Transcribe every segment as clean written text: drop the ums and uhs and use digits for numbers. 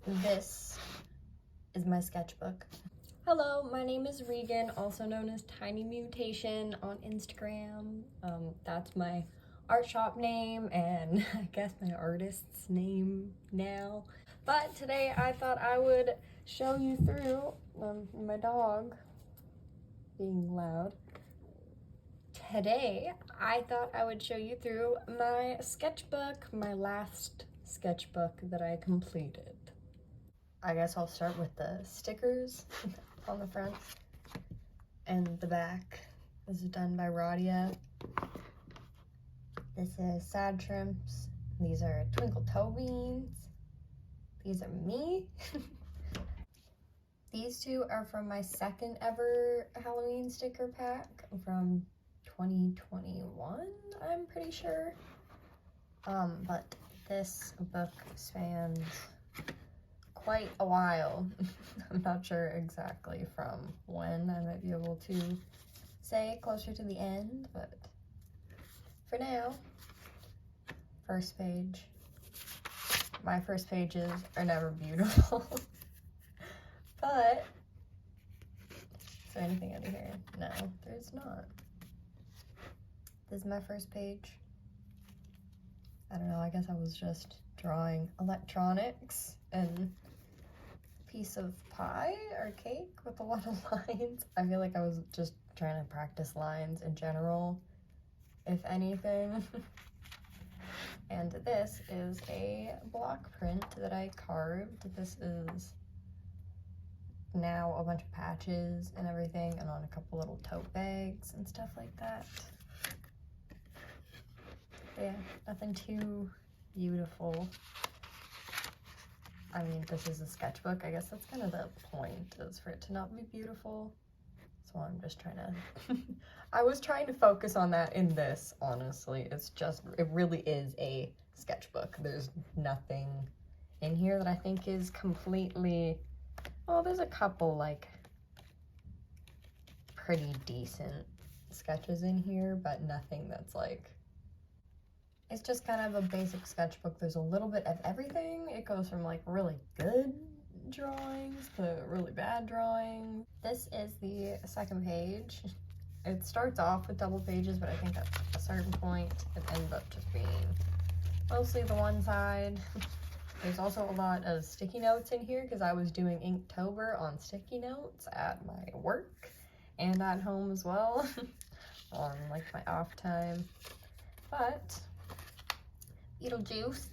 This is my sketchbook. Hello, my name is Regan, also known as Tiny Mutation on Instagram. That's my art shop name and I guess my artist's name now. But today I thought I would show you through my dog being loud. Today I thought I would show you through my sketchbook, my last sketchbook that I completed. I guess I'll start with the stickers on the front and the back. This is done by Radia. This is sadshrimps. These are twinkle toe beans. These are me. These two are from my second ever Halloween sticker pack from 2021, I'm pretty sure. But this book spans quite a while. I'm not sure exactly from when. I might be able to say closer to the end, but for now, first page. My first pages are never beautiful. But is there anything under here? No, there's not. This is my first page. I don't know, I guess I was just drawing electronics and a piece of pie or cake with a lot of lines. I feel like I was just trying to practice lines in general, if anything. And this is a block print that I carved. This is now a bunch of patches and everything, and on a couple little tote bags and stuff like that. Yeah, nothing too beautiful. I mean, this is a sketchbook. I guess that's kind of the point, is for it to not be beautiful. So I'm just trying to, I was trying to focus on that in this, honestly. It's just, it really is a sketchbook. There's nothing in here that I think is completely, well, there's a couple like pretty decent sketches in here, but nothing that's like, it's just kind of a basic sketchbook. There's a little bit of everything. It goes from like really good drawings to really bad drawings. This is the second page. It starts off with double pages, but I think at a certain point it ends up just being mostly the one side. There's also a lot of sticky notes in here because I was doing Inktober on sticky notes at my work and at home as well on like my off time. But Beetlejuice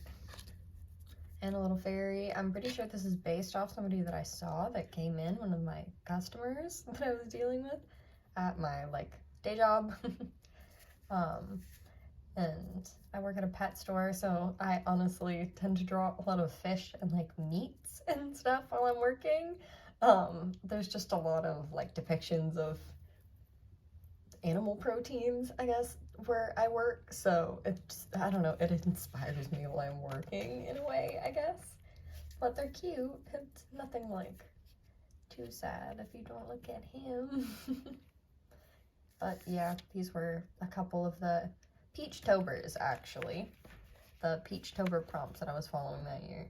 and a little fairy. I'm pretty sure this is based off somebody that I saw that came in, one of my customers that I was dealing with at my like day job. And I work at a pet store, so I honestly tend to draw a lot of fish and like meats and stuff while I'm working. There's just a lot of like depictions of animal proteins, I guess, where I work, so it's, I don't know, it inspires me while I'm working in a way, I guess. But they're cute. It's nothing like too sad if you don't look at him. But yeah, these were a couple of the Peachtobers, actually. The Peachtober prompts that I was following that year.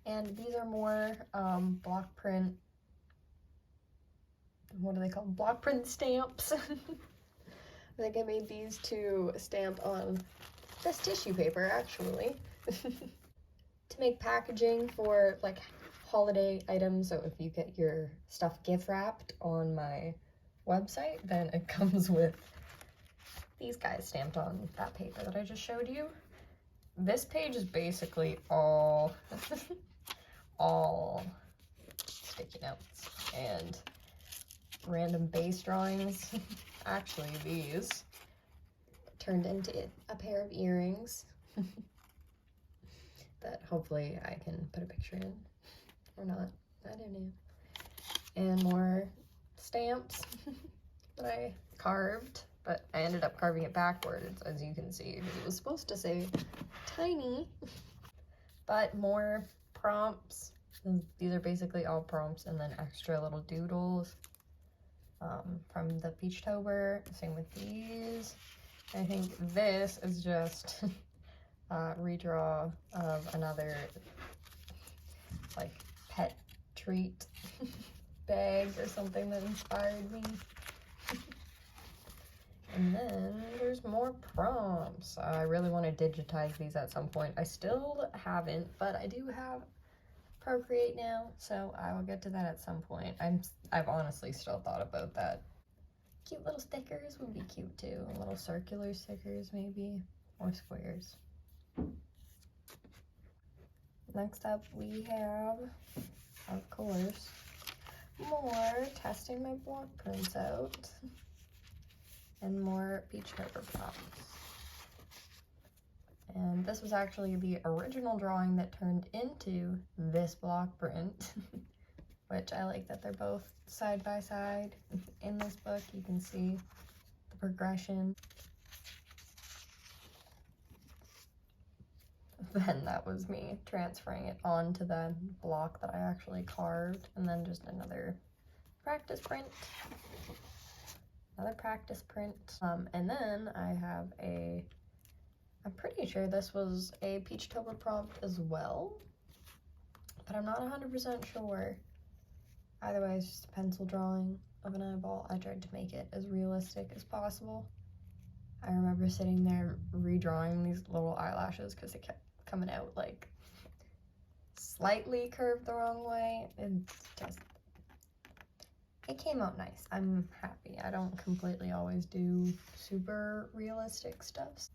And these are more block print, what are they called? Block print stamps. I think I made these to stamp on this tissue paper, actually. To make packaging for like holiday items. So if you get your stuff gift wrapped on my website, then it comes with these guys stamped on that paper that I just showed you. This page is basically all all sticky notes and random base drawings. Actually, these turned into a pair of earrings that hopefully I can put a picture in, or not, I don't know. And more stamps that I carved, but I ended up carving it backwards, as you can see, because it was supposed to say tiny. But more prompts. These are basically all prompts, and then extra little doodles from the Peachtober. Same with these. I think this is just a redraw of another like pet treat bag or something that inspired me. And then there's more prompts. I really want to digitize these at some point. I still haven't, but I do have Procreate now, so I will get to that at some point. I've honestly still thought about that. Cute little stickers would be cute too. Little circular stickers maybe, or squares. Next up we have, of course, more testing my block prints out. And more beach paper prompts. And this was actually the original drawing that turned into this block print, which I like that they're both side by side in this book. You can see the progression. Then that was me transferring it onto the block that I actually carved, and then just another practice print. Another practice print. And then I have I'm pretty sure this was a Peachtober prompt as well, but I'm not 100% sure. Either way, it's just a pencil drawing of an eyeball. I tried to make it as realistic as possible. I remember sitting there redrawing these little eyelashes because it kept coming out like slightly curved the wrong way. It came out nice. I'm happy. I don't completely always do super realistic stuff.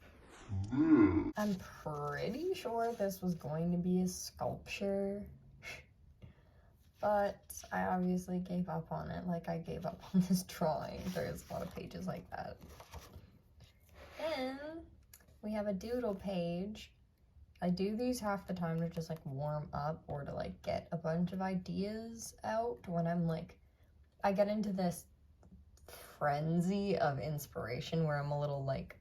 I'm pretty sure this was going to be a sculpture, but I obviously gave up on it, like I gave up on this drawing. There's a lot of pages like that. Then we have a doodle page. I do these half the time to just like warm up or to like get a bunch of ideas out when I'm like, I get into this frenzy of inspiration where I'm a little like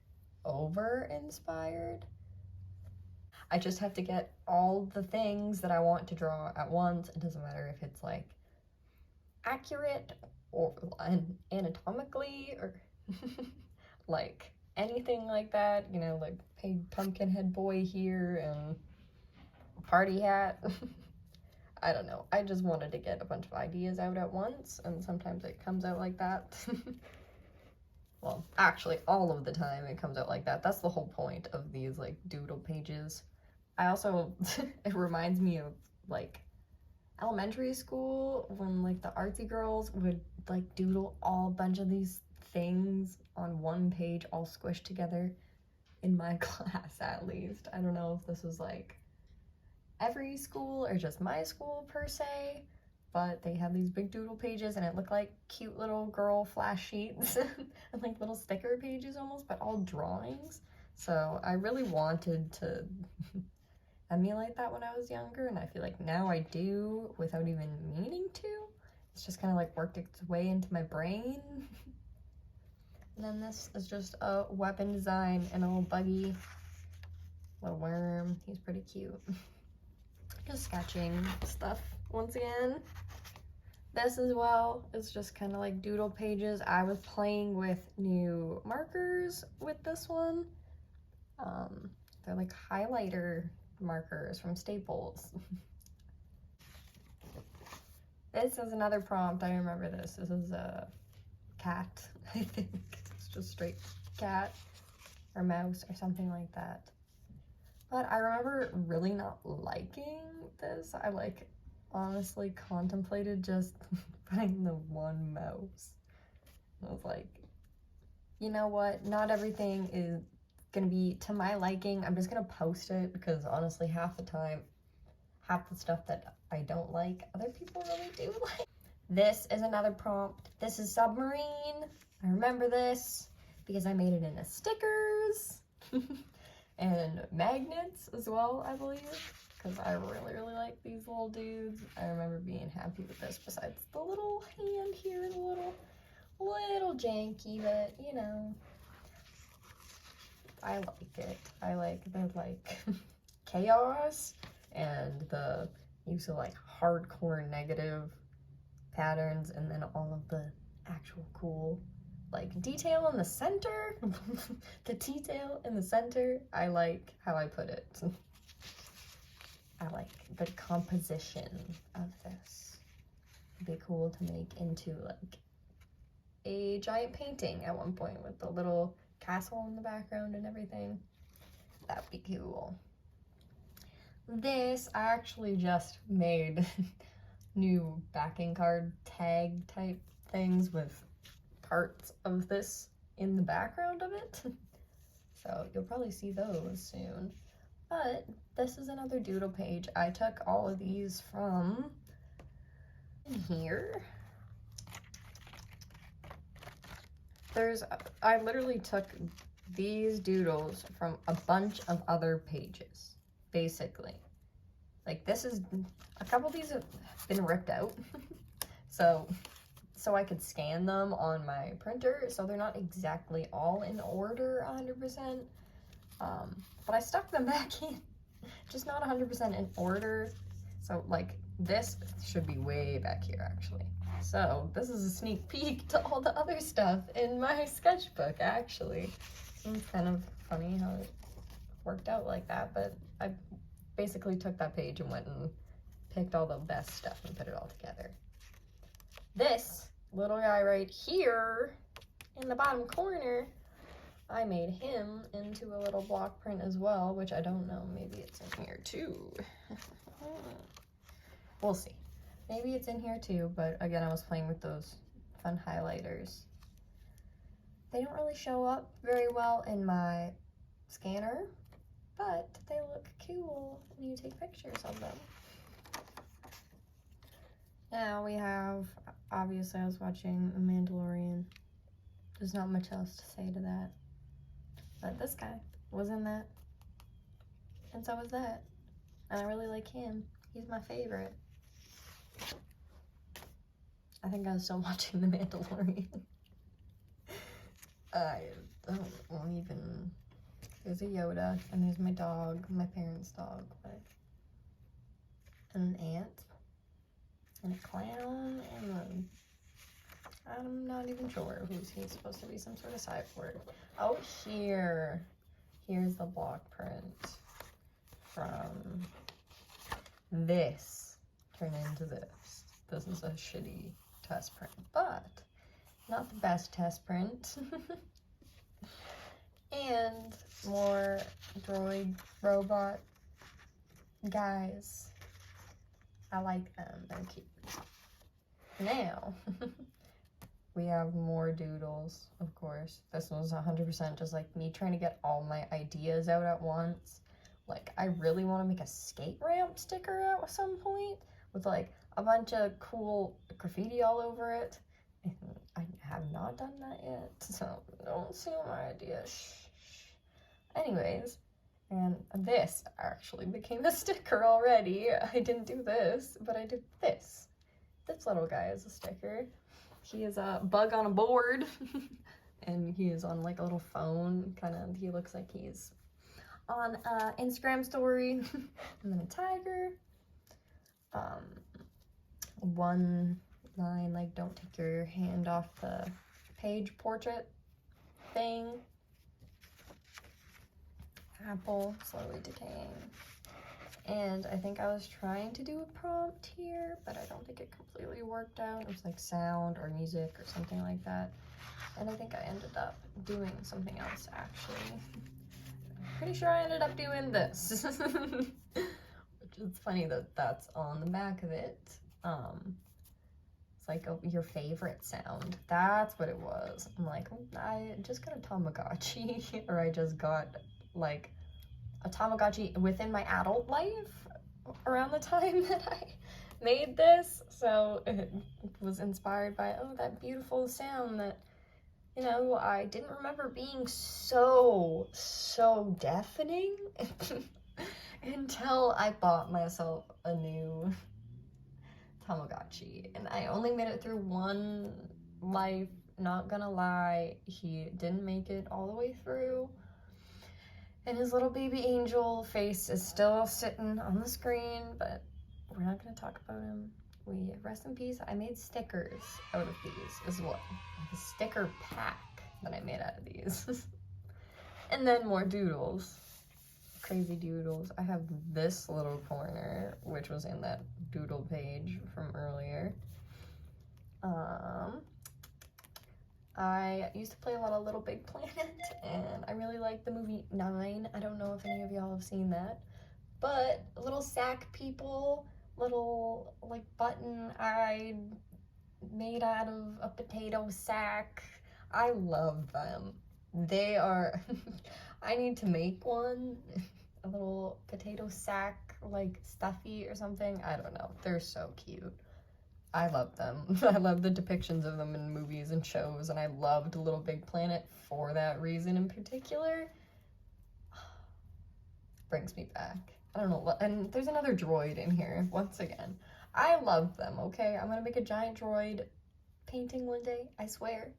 over-inspired. I just have to get all the things that I want to draw at once. It doesn't matter if it's like accurate or anatomically or like anything like that, you know, like big pumpkin head boy here and party hat. I don't know. I just wanted to get a bunch of ideas out at once, and sometimes it comes out like that. Well, actually, all of the time it comes out like that. That's the whole point of these, like, doodle pages. I also, it reminds me of, like, elementary school when, like, the artsy girls would, like, doodle all a bunch of these things on one page all squished together in my class, at least. I don't know if this was, like, every school or just my school per se, but they had these big doodle pages and it looked like cute little girl flash sheets and like little sticker pages almost, but all drawings. So I really wanted to emulate that when I was younger, and I feel like now I do without even meaning to. It's just kind of like worked its way into my brain. And then this is just a weapon design and a little buggy, little worm. He's pretty cute. Just sketching stuff once again. This as well is just kind of like doodle pages. I was playing with new markers with this one. They're like highlighter markers from Staples. This is another prompt. I remember this. This is a cat, I think. It's just straight cat or mouse or something like that. But I remember really not liking this. I like honestly contemplated just putting the one mouse. I was like, you know what? Not everything is gonna be to my liking. I'm just gonna post it because honestly half the time, half the stuff that I don't like, other people really do like. This is another prompt. This is submarine. I remember this because I made it into stickers. And magnets as well, I believe, because I really, really like these little dudes. I remember being happy with this, besides the little hand here, a little janky, but, you know, I like it. I like the, like, chaos and the use of, like, hardcore negative patterns, and then all of the actual cool, like, detail in the center. The detail in the center, I like how I put it. I like the composition of this. It'd be cool to make into like a giant painting at one point with the little castle in the background and everything. That'd be cool. This, I actually just made new backing card tag type things with parts of this in the background of it. So you'll probably see those soon. But this is another doodle page. I took all of these from here. I literally took these doodles from a bunch of other pages, basically. Like this is, a couple of these have been ripped out. so I could scan them on my printer, so they're not exactly all in order 100%. But I stuck them back in, just not 100% in order. So like this should be way back here actually. So this is a sneak peek to all the other stuff in my sketchbook actually. It's kind of funny how it worked out like that, but I basically took that page and went and picked all the best stuff and put it all together. This little guy right here in the bottom corner, I made him into a little block print as well, which I don't know, maybe it's in here too. We'll see. Maybe it's in here too, but again, I was playing with those fun highlighters. They don't really show up very well in my scanner, but they look cool when you take pictures of them. Now we have, obviously I was watching The Mandalorian. There's not much else to say to that. But this guy was in that, and so was that. And I really like him. He's my favorite. I think I was still watching The Mandalorian. I don't even... There's a Yoda, and there's my dog, my parents' dog, but... and an ant, and a clown, and I'm not even sure who's he's supposed to be, some sort of cyborg. Oh, here's the block print from this turned into this. This is a shitty test print, but not the best test print. And more droid robot guys. I like them, they're cute. Now, we have more doodles, of course. This was 100% just like me trying to get all my ideas out at once. Like, I really want to make a skate ramp sticker at some point with like a bunch of cool graffiti all over it. And I have not done that yet, so don't steal my idea. Shh. Anyways, and this actually became a sticker already. I didn't do this, but I did this. This little guy is a sticker. He is a bug on a board, and he is on like a little phone, kind of, he looks like he's on Instagram story. And then a tiger. One line, like, don't take your hand off the page portrait thing. Apple slowly decaying. And I think I was trying to do a prompt here, but I don't think it completely worked out. It was like sound or music or something like that. And I think I ended up doing something else actually. I'm pretty sure I ended up doing this. Which is funny that that's on the back of it. It's like your favorite sound. That's what it was. I'm like, I just got a Tamagotchi, or I just got like a Tamagotchi within my adult life around the time that I made this. So it was inspired by, oh, that beautiful sound that, you know, I didn't remember being so deafening until I bought myself a new Tamagotchi. And I only made it through one life, not gonna lie. He didn't make it all the way through. And his little baby angel face is still sitting on the screen, but we're not gonna talk about him. We rest in peace. I made stickers out of these as well. Like a sticker pack that I made out of these. And then more doodles. crazy doodles. I have this little corner, which was in that doodle page from earlier. I used to play a lot of Little Big Planet, and I really like the movie 9. I don't know if any of y'all have seen that, but little sack people, little like button-eyed, made out of a potato sack. I love them. They are, I need to make one, a little potato sack, like stuffy or something. I don't know. They're so cute. I love them. I love the depictions of them in movies and shows, and I loved Little Big Planet for that reason in particular. Brings me back. I don't know, and there's another droid in here, once again. I love them, okay? I'm gonna make a giant droid painting one day, I swear.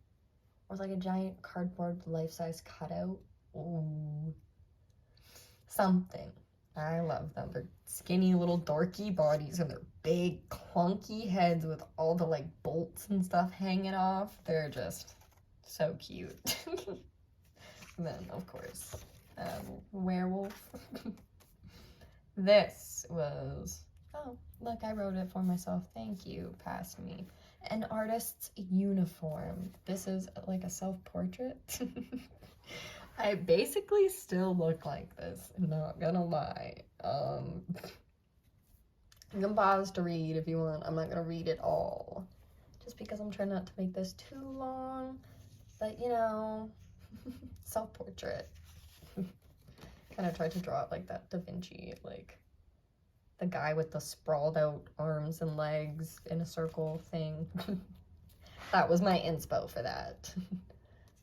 Or like a giant cardboard life-size cutout. Ooh. Something. I love them. They're skinny little dorky bodies and their big clunky heads with all the like bolts and stuff hanging off. They're just so cute. Then of course, werewolf. This was, oh look, I wrote it for myself. Thank you, past me. An artist's uniform. This is like a self-portrait. I basically still look like this, not gonna lie. You can pause to read if you want. I'm not gonna read it all, just because I'm trying not to make this too long. But you know, self-portrait. Kind of tried to draw it like that Da Vinci, like the guy with the sprawled out arms and legs in a circle thing. That was my inspo for that.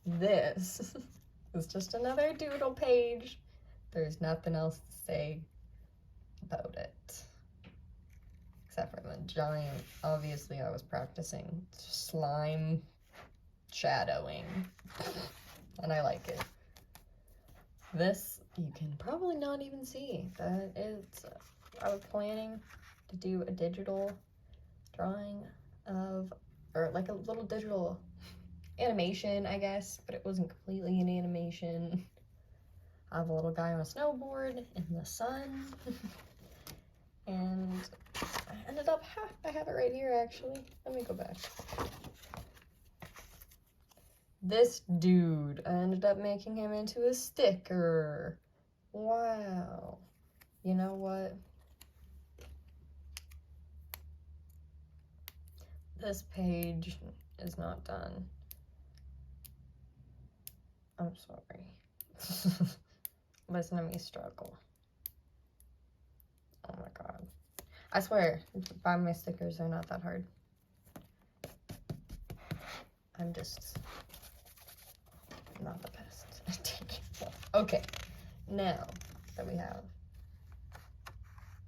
This is just another doodle page. There's nothing else to say about it. Except for the giant, obviously I was practicing slime shadowing. And I like it. This, you can probably not even see. That is, I was planning to do a digital drawing of, or like a little digital animation, I guess, but it wasn't completely an animation. I have a little guy on a snowboard in the sun. And I ended up, I have it right here actually. Let me go back. This dude, I ended up making him into a sticker. Wow. You know what? This page is not done. I'm sorry. Listen to me struggle. Oh my god. I swear, buy my stickers, they're not that hard. I'm just not the best at taking stuff. Okay, now that we have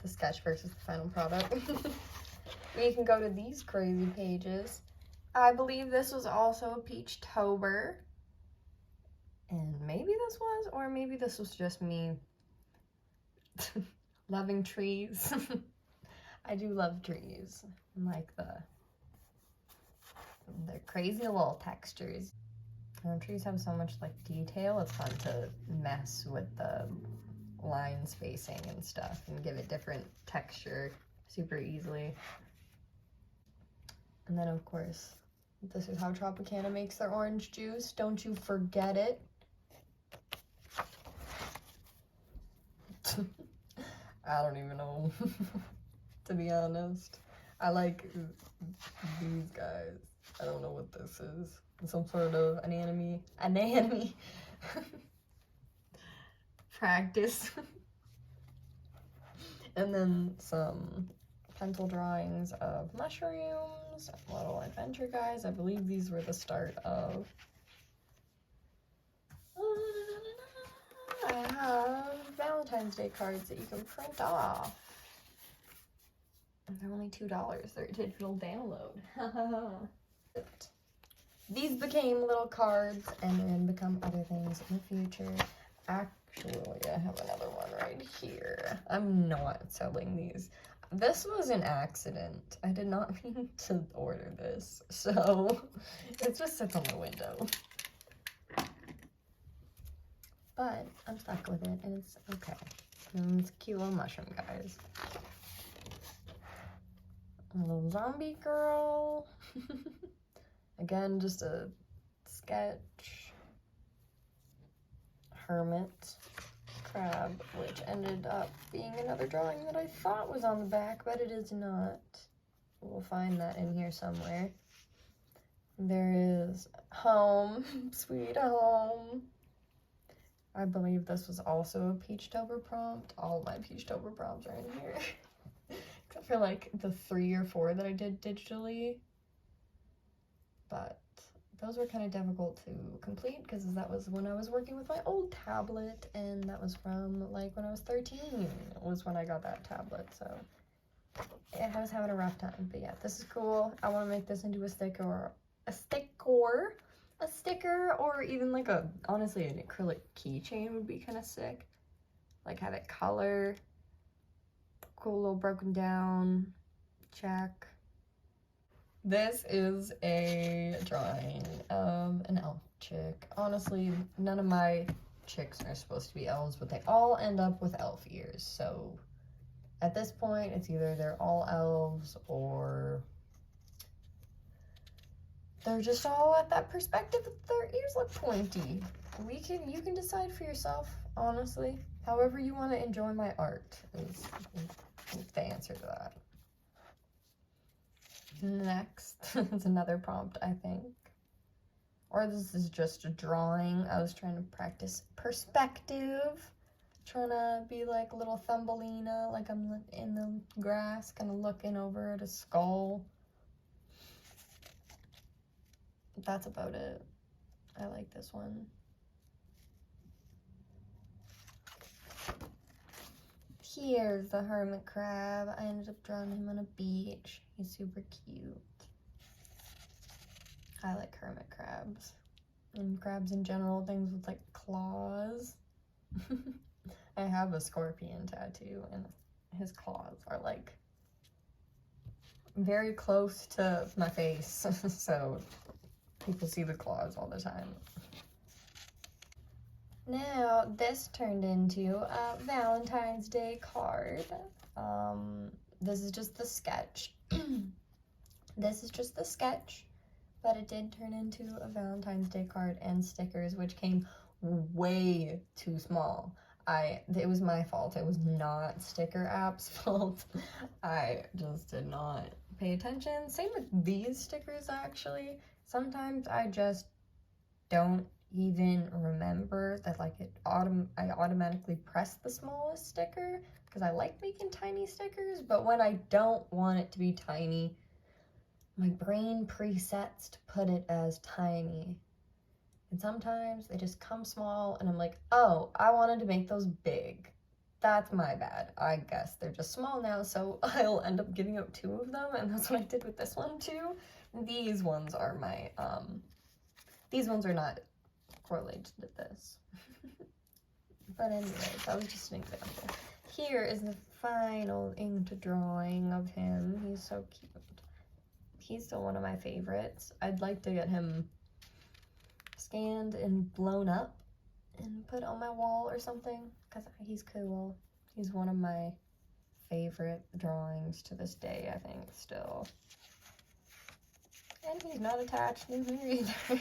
the sketch versus the final product, we can go to these crazy pages. I believe this was also a Peach-tober. And maybe this was, or maybe this was just me loving trees. I do love trees. Like they're crazy little textures. Trees have so much like detail. It's fun to mess with the line spacing and stuff and give it different texture super easily. And then of course, this is how Tropicana makes their orange juice. Don't you forget it. I don't even know, to be honest. I like these guys. I don't know what this is. Some sort of anatomy practice. And then some pencil drawings of mushrooms, little adventure guys. I believe these were the start of. I have Valentine's Day cards that you can print off. And they're only $2. They're a digital download. These became little cards and then become other things in the future. Actually, I have another one right here. I'm not selling these. This was an accident. I did not mean to order this, so it just sits on the window. But I'm stuck with it, and it's okay. And it's a cute little mushroom, guys. A little zombie girl. Again, just a sketch. Hermit crab, which ended up being another drawing that I thought was on the back, but it is not. We'll find that in here somewhere. There is home, sweet home. I believe this was also a Peachtober prompt. All my Peachtober prompts are in here. Except for like the 3 or 4 that I did digitally. But those were kind of difficult to complete because that was when I was working with my old tablet, and that was from like when I was 13 was when I got that tablet, so I was having a rough time. But yeah, this is cool. I want to make this into a sticker, or even like honestly an acrylic keychain would be kind of sick. Like have it color, cool little broken down, check. This is a drawing of an elf chick. Honestly, none of my chicks are supposed to be elves, but they all end up with elf ears. So at this point, it's either they're all elves or they're just all at that perspective that their ears look pointy. You can decide for yourself, honestly. However you want to enjoy my art is the answer to that. Next is another prompt, I think. Or this is just a drawing. I was trying to practice perspective. Trying to be like a little Thumbelina, like I'm in the grass, kind of looking over at a skull. That's about it. I like this one. Here's the hermit crab. I ended up drawing him on a beach. He's super cute. I like hermit crabs. And crabs in general, things with like claws. I have a scorpion tattoo and his claws are like very close to my face. So people see the claws all the time. Now, this turned into a Valentine's Day card. This is just the sketch. This is just the sketch, but it did turn into a Valentine's Day card and stickers, which came way too small. It was my fault. It was not Sticker App's fault. I just did not pay attention. Same with these stickers, actually. Sometimes I just don't even remember that like I automatically press the smallest sticker because I like making tiny stickers, but when I don't want it to be tiny, my brain presets to put it as tiny. And sometimes they just come small and I'm like, oh, I wanted to make those big. That's my bad. I guess they're just small now, so I'll end up giving out 2 of them, and that's what I did with this one too. These ones are my, these ones are not correlated to this. But anyways, that was just an example. Here is the final inked drawing of him. He's so cute. He's still one of my favorites. I'd like to get him scanned and blown up and put on my wall or something because he's cool. He's one of my favorite drawings to this day, I think, still. And he's not attached in here either.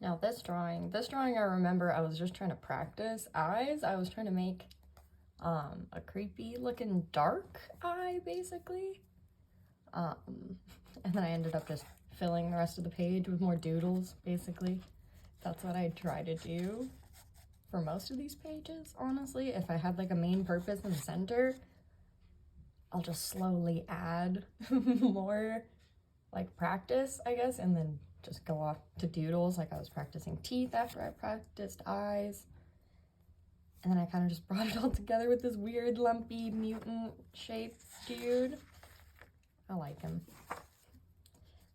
Now this drawing I remember I was just trying to practice eyes. I was trying to make a creepy looking dark eye, basically. And then I ended up just filling the rest of the page with more doodles, basically. That's what I try to do for most of these pages, honestly. If I had like a main purpose in the center, I'll just slowly add more like practice, I guess, and then just go off to doodles. Like I was practicing teeth after I practiced eyes. And then I kind of just brought it all together with this weird lumpy mutant shaped dude. I like him.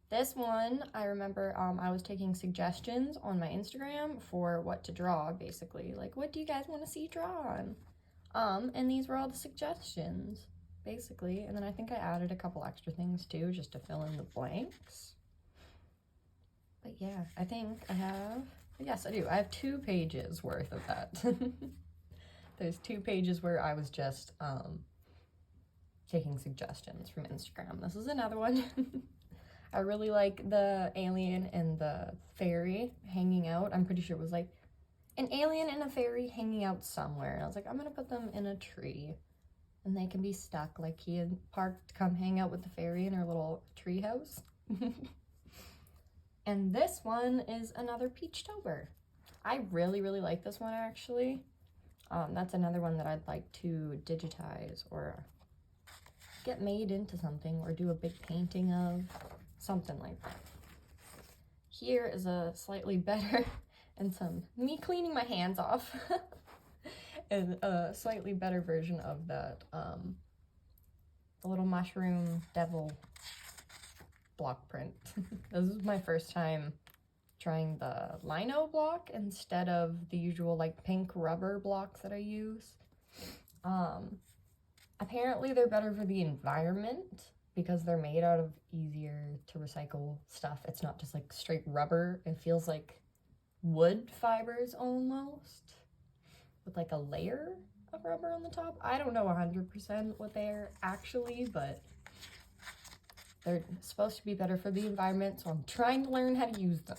This one, I remember I was taking suggestions on my Instagram for what to draw, basically. Like, what do you guys want to see drawn? And these were all the suggestions, basically. And then I think I added a couple extra things too, just to fill in the blanks. But yeah, I think I have, yes, I do. I have 2 pages worth of that. There's 2 pages where I was just taking suggestions from Instagram. This is another one. I really like the alien and the fairy hanging out. I'm pretty sure it was like an alien and a fairy hanging out somewhere. And I was like, I'm gonna put them in a tree and they can be stuck like he and Park to come hang out with the fairy in her little tree house. And this one is another Peachtober. I really like this one actually. That's another one that I'd like to digitize or get made into something or do a big painting of, something like that. Here is a slightly better, and some me cleaning my hands off, and a slightly better version of that, the little mushroom devil block print. This is my first time trying the lino block instead of the usual like pink rubber blocks that I use. Apparently they're better for the environment because they're made out of easier to recycle stuff. It's not just like straight rubber. It feels like wood fibers almost, with like a layer of rubber on the top. I don't know 100% what they're actually, but they're supposed to be better for the environment, so I'm trying to learn how to use them.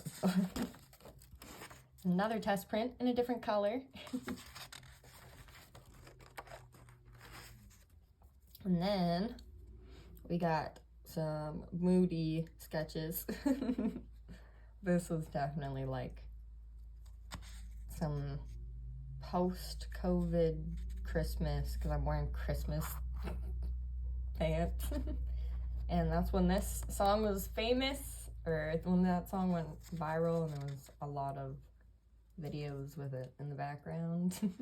Another test print in a different color. And then we got some moody sketches. This was definitely like some post-COVID Christmas, because I'm wearing Christmas pants. And that's when this song was famous, or when that song went viral, and there was a lot of videos with it in the background.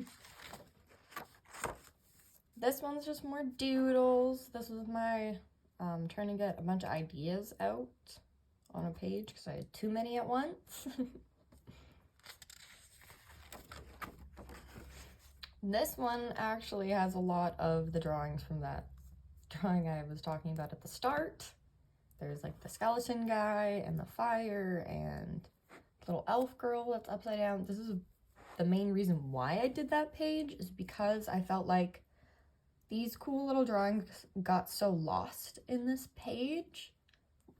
This one's just more doodles. This was my trying to get a bunch of ideas out on a page because I had too many at once. This one actually has a lot of the drawings from that drawing I was talking about at the start. There's like the skeleton guy and the fire and the little elf girl that's upside down. This is the main reason why I did that page, is because I felt like these cool little drawings got so lost in this page,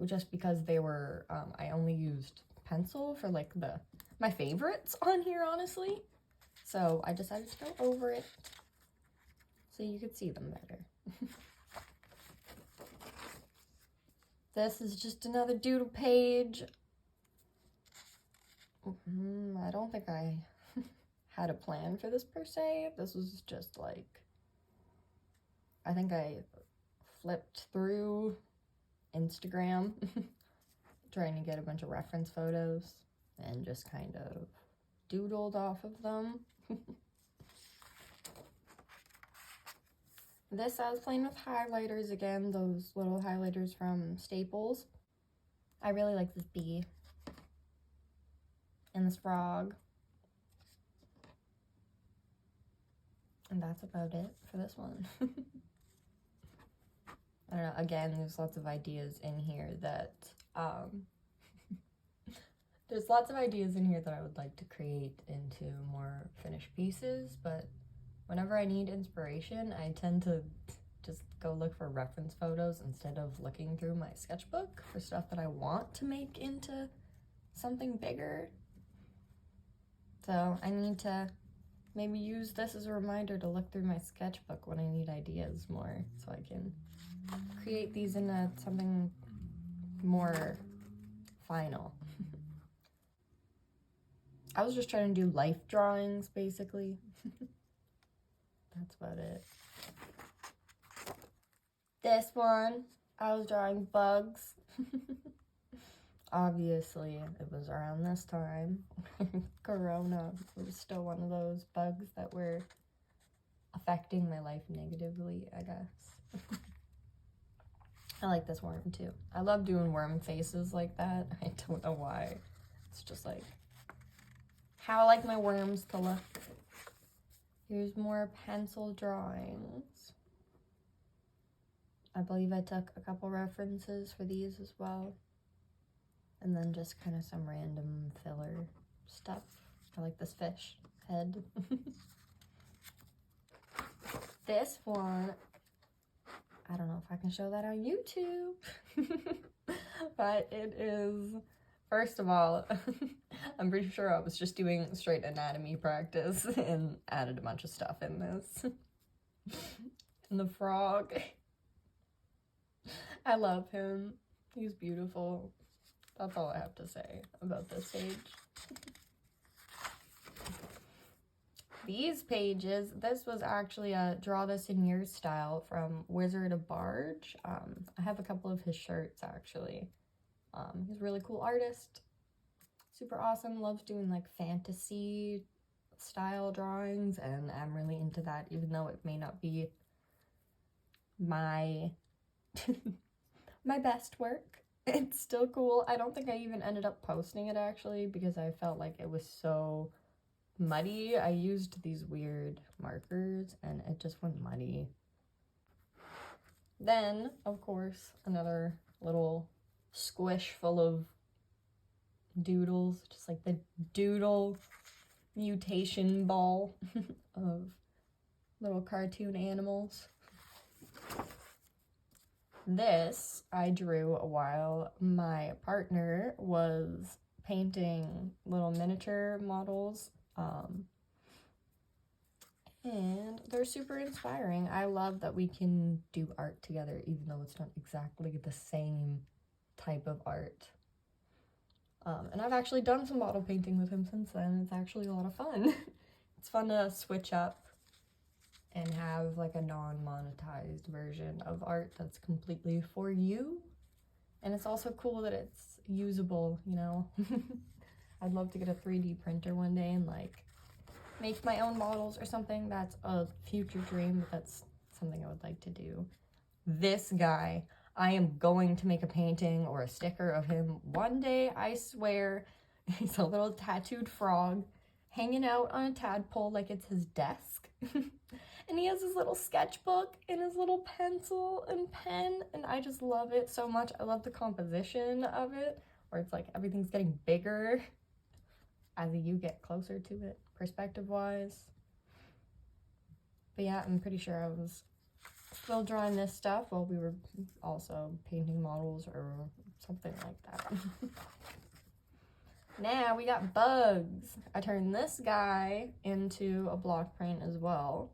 just because they were, I only used pencil for like my favorites on here, honestly. So I decided to go over it so you could see them better. This is just another doodle page. I don't think I had a plan for this per se. This was just like, I think I flipped through Instagram trying to get a bunch of reference photos and just kind of doodled off of them. This, I was playing with highlighters again, those little highlighters from Staples. I really like this bee and this frog. And that's about it for this one. I don't know, again, there's lots of ideas in here that, there's lots of ideas in here that I would like to create into more finished pieces, but whenever I need inspiration, I tend to just go look for reference photos instead of looking through my sketchbook for stuff that I want to make into something bigger. So I need to maybe use this as a reminder to look through my sketchbook when I need ideas more, so I can create these into something more final. I was just trying to do life drawings, basically. That's about it. This one, I was drawing bugs. Obviously, it was around this time. Corona was still one of those bugs that were affecting my life negatively, I guess. I like this worm too. I love doing worm faces like that. I don't know why. It's just like how I like my worms to look. Here's more pencil drawings. I believe I took a couple references for these as well. And then just kind of some random filler stuff. I like this fish head. This one, I don't know if I can show that on YouTube, but it is, first of all, I'm pretty sure I was just doing straight anatomy practice and added a bunch of stuff in this. And the frog, I love him. He's beautiful. That's all I have to say about this page. These pages, this was actually a Draw This in Your style from Wizard of Barge. I have a couple of his shirts, actually. He's a really cool artist. Super awesome. Loves doing like fantasy style drawings, and I'm really into that, even though it may not be my my best work. It's still cool. I don't think I even ended up posting it, actually, because I felt like it was so muddy. I used these weird markers and it just went muddy. Then, of course, another little squish full of doodles, just like the doodle mutation ball of little cartoon animals. This I drew while my partner was painting little miniature models. And they're super inspiring. I love that we can do art together, even though it's not exactly the same type of art. And I've actually done some model painting with him since then. It's actually a lot of fun. It's fun to switch up and have like a non-monetized version of art that's completely for you. And it's also cool that it's usable, you know? I'd love to get a 3D printer one day and like make my own models or something. That's a future dream, but that's something I would like to do. This guy, I am going to make a painting or a sticker of him one day, I swear. He's a little tattooed frog hanging out on a tadpole like it's his desk. And he has his little sketchbook and his little pencil and pen, and I just love it so much. I love the composition of it, where it's like everything's getting bigger as you get closer to it, perspective-wise. But yeah, I'm pretty sure I was still drawing this stuff while we were also painting models or something like that. Now we got bugs. I turned this guy into a block print as well.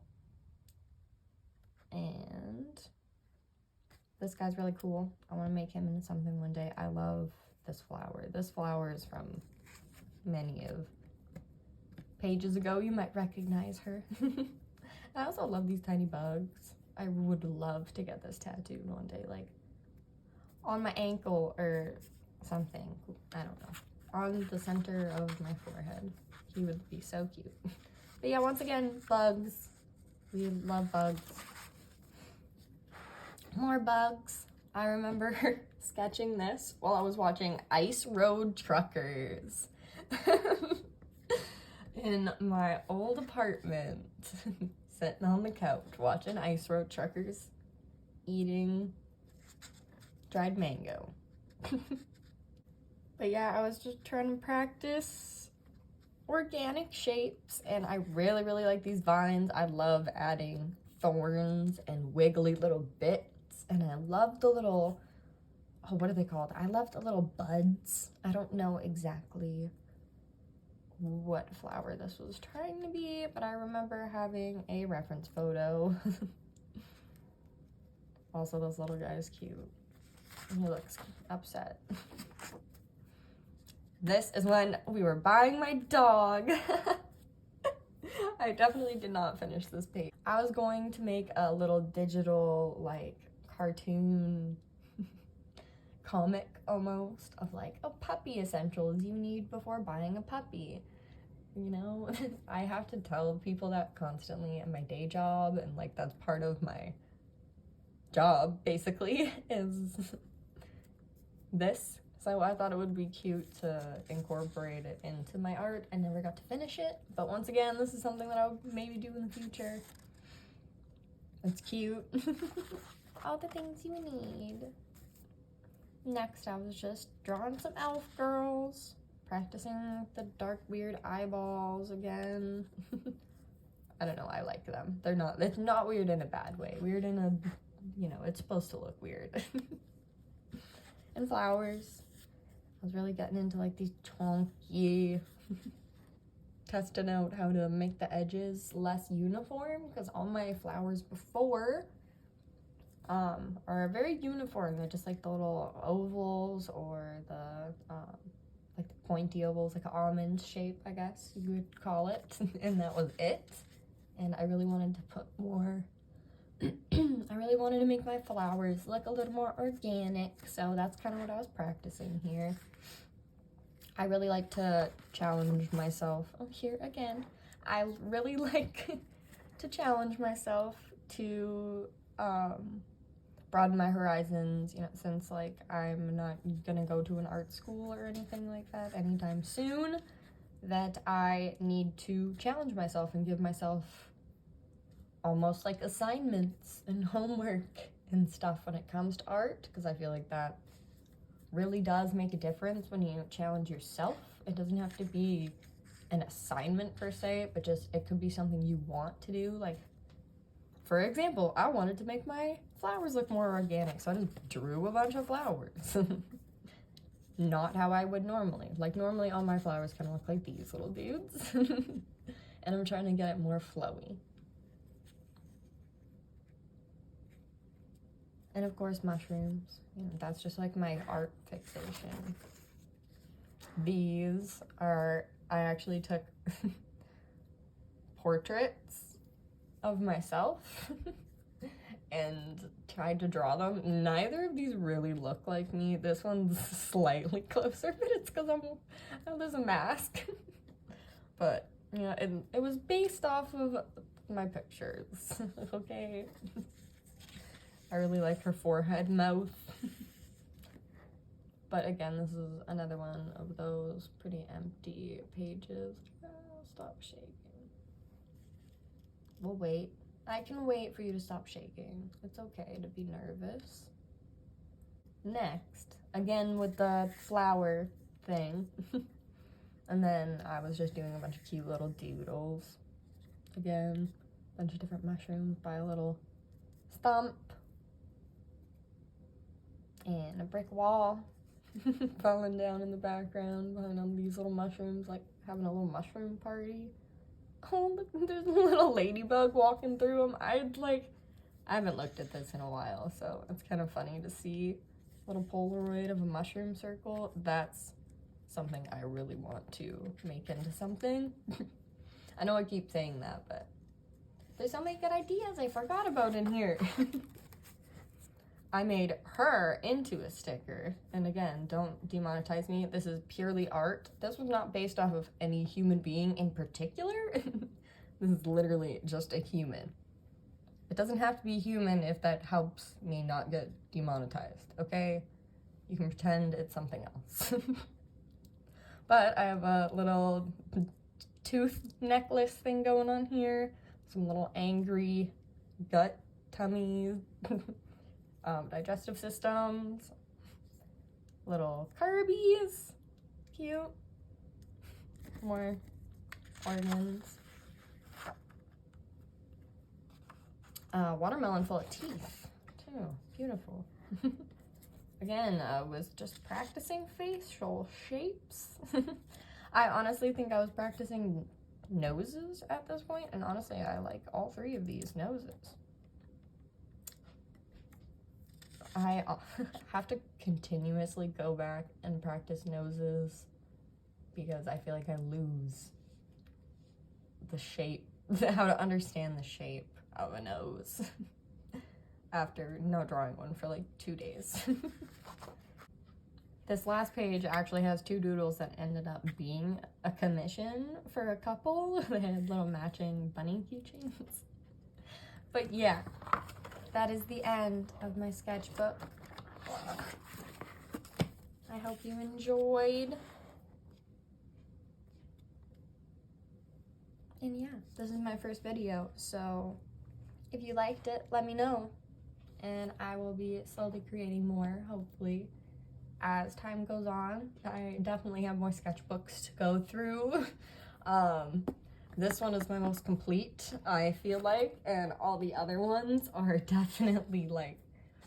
And this guy's really cool. I want to make him into something one day. I love this flower. This flower is from many of pages ago. You might recognize her. I also love these tiny bugs. I would love to get this tattooed one day, like on my ankle or something. I don't know. On the center of my forehead. He would be so cute. But yeah, once again, bugs. We love bugs. More bugs. I remember sketching this while I was watching Ice Road Truckers in my old apartment, sitting on the couch watching Ice Road Truckers, eating dried mango. But yeah, I was just trying to practice organic shapes, and I really, really like these vines. I love adding thorns and wiggly little bits. And I love the little, oh, what are they called? I love the little buds. I don't know exactly what flower this was trying to be, but I remember having a reference photo. Also, this little guy is cute. He looks upset. This is when we were buying my dog. I definitely did not finish this page. I was going to make a little digital, like, cartoon comic almost of like a puppy essentials you need before buying a puppy, you know. I have to tell people that constantly in my day job, and like that's part of my job basically is this. So I thought it would be cute to incorporate it into my art. I never got to finish it, but once again, this is something that I'll maybe do in the future. It's cute. All the things you need. Next, I was just drawing some elf girls, practicing the dark, weird eyeballs again. I don't know, I like them. It's not weird in a bad way. Weird in a, you know, it's supposed to look weird. And flowers. I was really getting into like these chunky, testing out how to make the edges less uniform, because all my flowers before are very uniform. They're just like the little ovals, or the like the pointy ovals, like an almond shape, I guess you would call it. And that was it. And I really wanted to put more I really wanted to make my flowers look a little more organic, so that's kind of what I was practicing here. I really like to challenge myself. Oh, here again. I really like to challenge myself to broaden my horizons, you know, since like I'm not gonna go to an art school or anything like that anytime soon, that I need to challenge myself and give myself almost like assignments and homework and stuff when it comes to art, because I feel like that really does make a difference when you challenge yourself. It doesn't have to be an assignment per se, but just it could be something you want to do. Like, for example, I wanted to make my flowers look more organic, so I just drew a bunch of flowers. Not how I would normally. Like, normally all my flowers kind of look like these little dudes. And I'm trying to get it more flowy. And of course, mushrooms. You know, that's just like my art fixation. These are, I actually took portraits of myself and tried to draw them. Neither of these really look like me. This one's slightly closer, but it's because there's a mask. But, you know, it was based off of my pictures, okay? I really like her forehead mouth. But again, this is another one of those pretty empty pages. Oh, stop shaking. We'll wait. I can wait for you to stop shaking. It's okay to be nervous. Next, again with the flower thing. And then I was just doing a bunch of cute little doodles. Again, a bunch of different mushrooms by a little stump. And a brick wall falling down in the background behind all these little mushrooms, like having a little mushroom party. Oh, look, there's a little ladybug walking through them. I haven't looked at this in a while, so it's kind of funny to see a little Polaroid of a mushroom circle. That's something I really want to make into something. I know I keep saying that, but there's so many good ideas I forgot about in here. I made her into a sticker, and again, don't demonetize me. This is purely art. This was not based off of any human being in particular. This is literally just a human. It doesn't have to be human if that helps me not get demonetized, okay? You can pretend it's something else. But I have a little tooth necklace thing going on here. Some little angry gut tummies. Digestive systems, little Kirby's, cute, more organs, watermelon full of teeth, too, beautiful. Again, I was just practicing facial shapes. I honestly think I was practicing noses at this point, and honestly, I like all three of these noses. I have to continuously go back and practice noses because I feel like I lose the shape, how to understand the shape of a nose after not drawing one for like 2 days. This last page actually has 2 doodles that ended up being a commission for a couple. They had little matching bunny keychains. But yeah. That is the end of my sketchbook. I hope you enjoyed. And yeah, this is my first video, so if you liked it, let me know. And I will be slowly creating more, hopefully, as time goes on. I definitely have more sketchbooks to go through. This one is my most complete, I feel like, and all the other ones are definitely like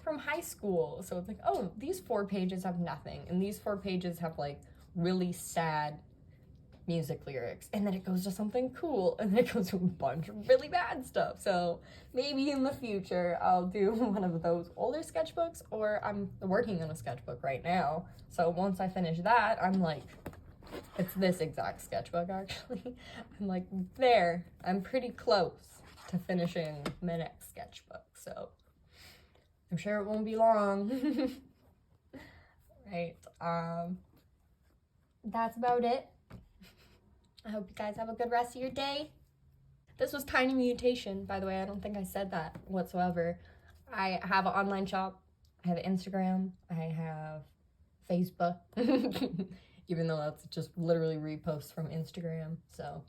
from high school. So it's like, oh, these 4 pages have nothing, and these 4 pages have like really sad music lyrics, and then it goes to something cool, and then it goes to a bunch of really bad stuff. So maybe in the future I'll do one of those older sketchbooks, or I'm working on a sketchbook right now. So once I finish that, I'm like, it's this exact sketchbook actually. I'm like, there, I'm pretty close to finishing my next sketchbook, so I'm sure it won't be long. Right, that's about it. I hope you guys have a good rest of your day. This was Tiny Mutation, by the way. I don't think I said that whatsoever. I have an online shop, I have Instagram, I have Facebook, even though that's just literally reposts from Instagram. So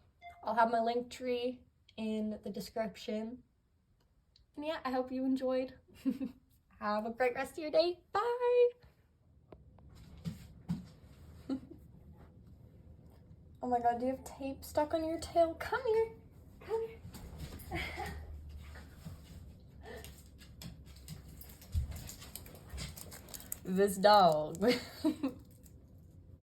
I'll have my link tree in the description. And yeah, I hope you enjoyed. Have a great rest of your day. Bye. Oh my god, do you have tape stuck on your tail? Come here. Come here. This dog